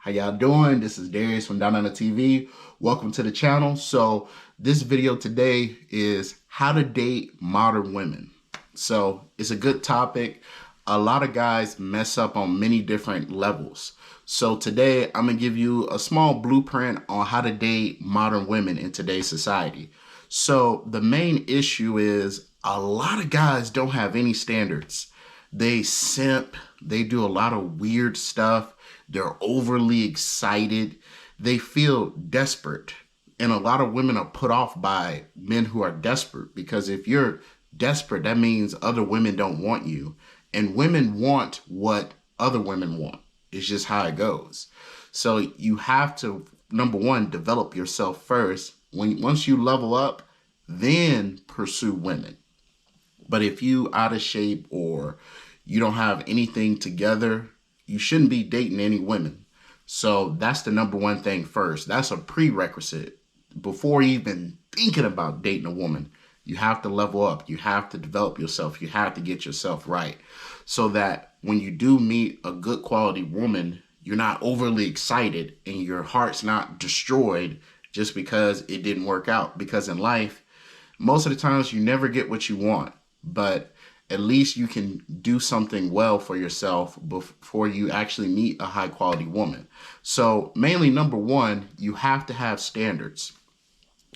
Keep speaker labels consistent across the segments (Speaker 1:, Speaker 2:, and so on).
Speaker 1: How y'all doing? This is Darius from Down on the TV. Welcome to the channel. So this video today is how to date modern women. So it's a good topic. A lot of guys mess up on many different levels. So today I'm gonna give you a small blueprint on how to date modern women in today's society. So the main issue is a lot of guys don't have any standards. They simp, they do a lot of weird stuff. They're overly excited. They feel desperate. And a lot of women are put off by men who are desperate, because if you're desperate, that means other women don't want you. And women want what other women want. It's just how it goes. So you have to, number one, develop yourself first. Once you level up, then pursue women. But if you out of shape or you don't have anything together, you shouldn't be dating any women. So that's the number one thing first. That's a prerequisite. Before even thinking about dating a woman, you have to level up. You have to develop yourself. You have to get yourself right, so that when you do meet a good quality woman, you're not overly excited and your heart's not destroyed just because it didn't work out. Because in life, most of the times you never get what you want, but at least you can do something well for yourself before you actually meet a high quality woman. So mainly, number one, you have to have standards.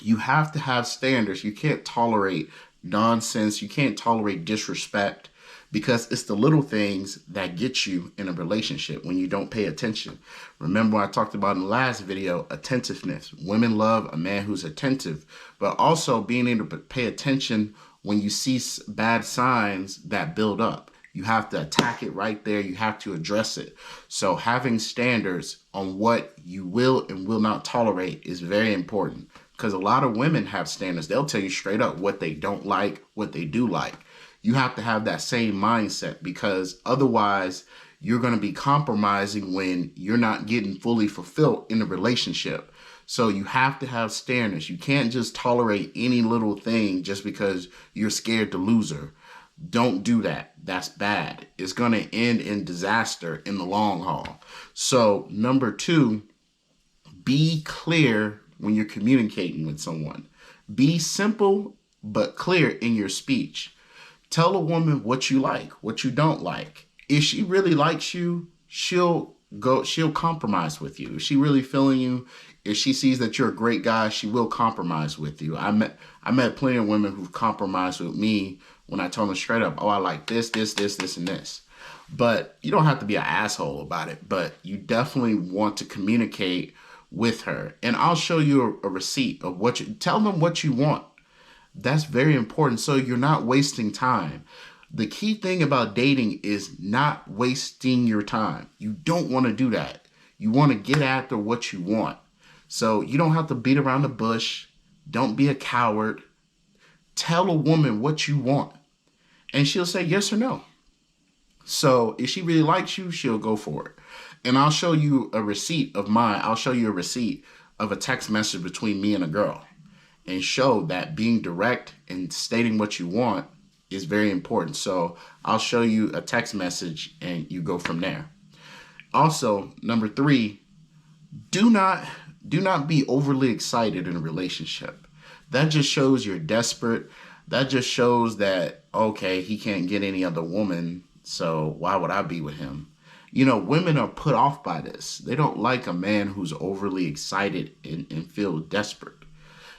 Speaker 1: You have to have standards. You can't tolerate nonsense. You can't tolerate disrespect, because it's the little things that get you in a relationship when you don't pay attention. Remember, I talked about in the last video, attentiveness. Women love a man who's attentive, but also being able to pay attention when you see bad signs that build up. You have to attack it right there. You have to address it. So having standards on what you will and will not tolerate is very important, because a lot of women have standards. They'll tell you straight up what they don't like, what they do like. You have to have that same mindset, because otherwise you're going to be compromising when you're not getting fully fulfilled in a relationship. So you have to have standards. You can't just tolerate any little thing just because you're scared to lose her. Don't do that. That's bad. It's going to end in disaster in the long haul. So number two, be clear when you're communicating with someone. Be simple but clear in your speech. Tell a woman what you like, what you don't like. If she really likes you, she'll compromise with you. If she really feeling you, if she sees that you're a great guy, she will compromise with you. I met plenty of women who've compromised with me when I told them straight up, oh, I like this, and this. But you don't have to be an asshole about it, but you definitely want to communicate with her. And I'll show you a receipt of tell them what you want. That's very important, so you're not wasting time. The key thing about dating is not wasting your time. You don't want to do that. You want to get after what you want. So you don't have to beat around the bush. Don't be a coward. Tell a woman what you want, and she'll say yes or no. So if she really likes you, she'll go for it. And I'll show you a receipt of mine. I'll show you a receipt of a text message between me and a girl, and show that being direct and stating what you want is very important. So I'll show you a text message and you go from there. Also, number three, do not be overly excited in a relationship. That just shows you're desperate. That just shows that, okay, he can't get any other woman, so why would I be with him? You know, women are put off by this. They don't like a man who's overly excited and feel desperate.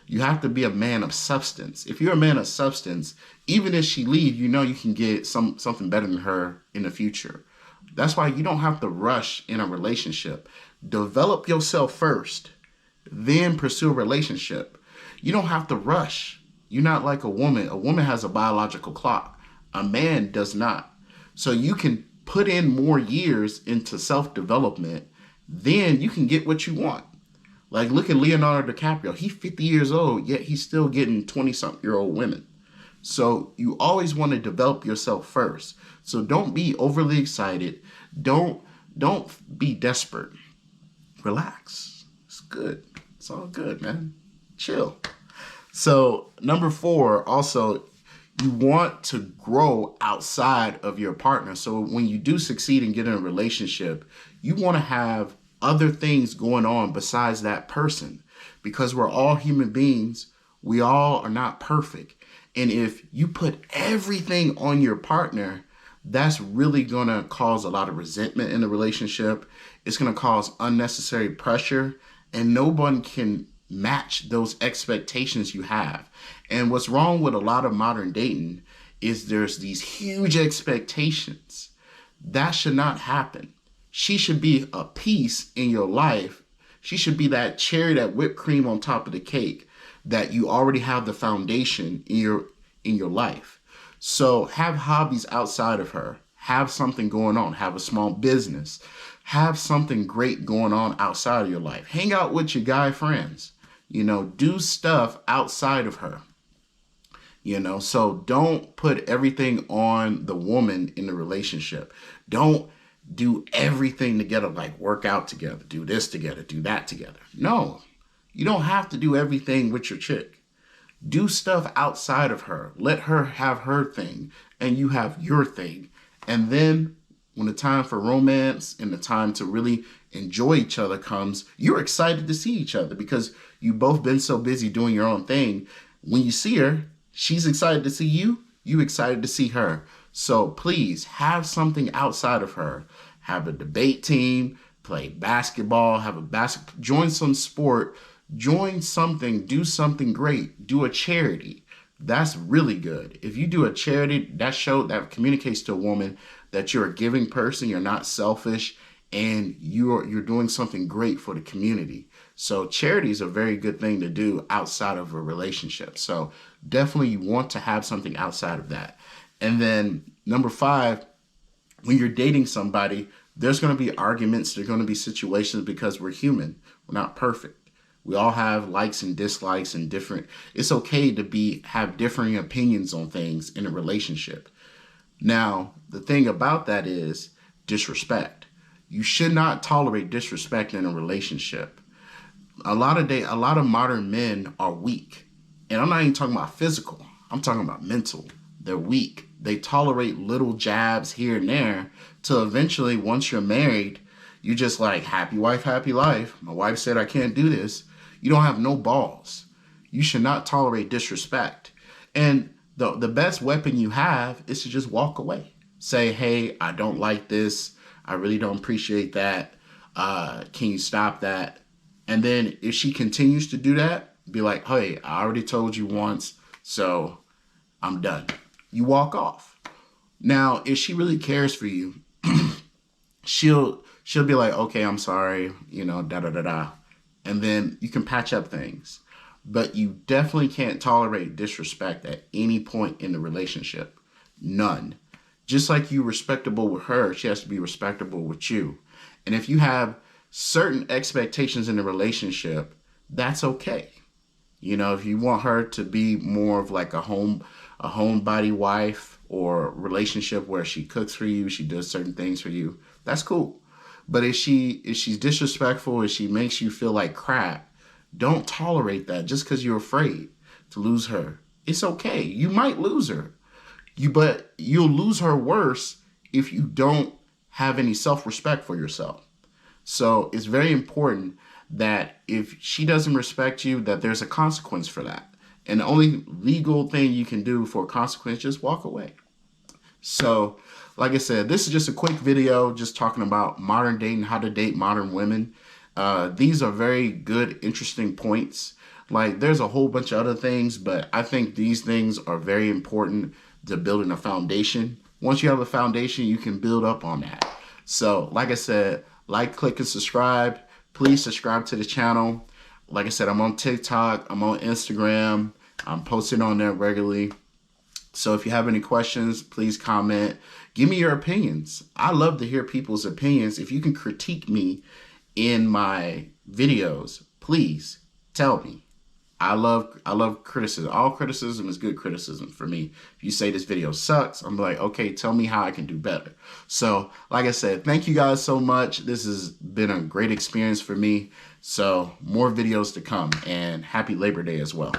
Speaker 1: You have to be a man of substance. If you're a man of substance, even if she leaves, you know you can get something better than her in the future. That's why you don't have to rush in a relationship. Develop yourself first, then pursue a relationship. You don't have to rush. You're not like a woman. A woman has a biological clock. A man does not. So you can put in more years into self-development, then you can get what you want. Like, look at Leonardo DiCaprio. He's 50 years old, yet he's still getting 20-something-year-old women. So you always want to develop yourself first. So don't be overly excited. Don't be desperate. Relax. It's good. It's all good, man. Chill. So number four, also, you want to grow outside of your partner. So when you do succeed and get in a relationship, you want to have other things going on besides that person, because we're all human beings. We all are not perfect. And if you put everything on your partner, that's really going to cause a lot of resentment in the relationship. It's going to cause unnecessary pressure, and no one can match those expectations you have. And what's wrong with a lot of modern dating is there's these huge expectations. That should not happen. She should be a piece in your life. She should be that cherry, that whipped cream on top of the cake, that you already have the foundation in your life. So have hobbies outside of her. Have something going on. Have a small business. Have something great going on outside of your life. Hang out with your guy friends. Do stuff outside of her. So don't put everything on the woman in the relationship. Don't do everything together, like work out together, do this together, do that together. No, you don't have to do everything with your chick. Do stuff outside of her. Let her have her thing and you have your thing. And then when the time for romance and the time to really enjoy each other comes, you're excited to see each other because you've both been so busy doing your own thing. When you see her, she's excited to see you, you excited to see her. So please have something outside of her. Have a debate team, play basketball, join some sport, join something, do something great, do a charity. That's really good. If you do a charity, that communicates to a woman that you're a giving person, you're not selfish, and you're doing something great for the community. So charity is a very good thing to do outside of a relationship. So definitely you want to have something outside of that. And then number 5, when you're dating somebody, there's going to be arguments. There's going to be situations because we're human. We're not perfect. We all have likes and dislikes and it's okay to have differing opinions on things in a relationship. Now, the thing about that is disrespect. You should not tolerate disrespect in a relationship. A lot of modern men are weak. And I'm not even talking about physical. I'm talking about mental. They're weak. They tolerate little jabs here and there till eventually, once you're married, you're just like, happy wife, happy life. My wife said I can't do this. You don't have no balls. You should not tolerate disrespect. And the best weapon you have is to just walk away. Say, hey, I don't like this. I really don't appreciate that. Can you stop that? And then if she continues to do that, be like, hey, I already told you once, so I'm done. You walk off. Now, if she really cares for you, she'll be like, okay, I'm sorry, da-da-da-da. And then you can patch up things. But you definitely can't tolerate disrespect at any point in the relationship. None. Just like you're respectable with her, she has to be respectable with you. And if you have certain expectations in the relationship, that's okay. If you want her to be more of like a homebody wife, or relationship where she cooks for you, she does certain things for you, that's cool. But if she's disrespectful, if she makes you feel like crap, don't tolerate that just because you're afraid to lose her. It's okay. You might lose her. But you'll lose her worse if you don't have any self-respect for yourself. So it's very important that if she doesn't respect you, that there's a consequence for that. And the only legal thing you can do for a consequence, just walk away. So, like I said, this is just a quick video just talking about modern dating, how to date modern women. These are very good, interesting points. Like, there's a whole bunch of other things, but I think these things are very important to building a foundation. Once you have a foundation, you can build up on that. So, like I said, like, click, and subscribe. Please subscribe to the channel. Like I said, I'm on TikTok, I'm on Instagram, I'm posting on there regularly. So if you have any questions, please comment. Give me your opinions. I love to hear people's opinions. If you can critique me in my videos, please tell me. I love criticism. All criticism is good criticism for me. If you say this video sucks, I'm like, okay, tell me how I can do better. So, like I said, thank you guys so much. This has been a great experience for me. So, more videos to come, and happy Labor Day as well.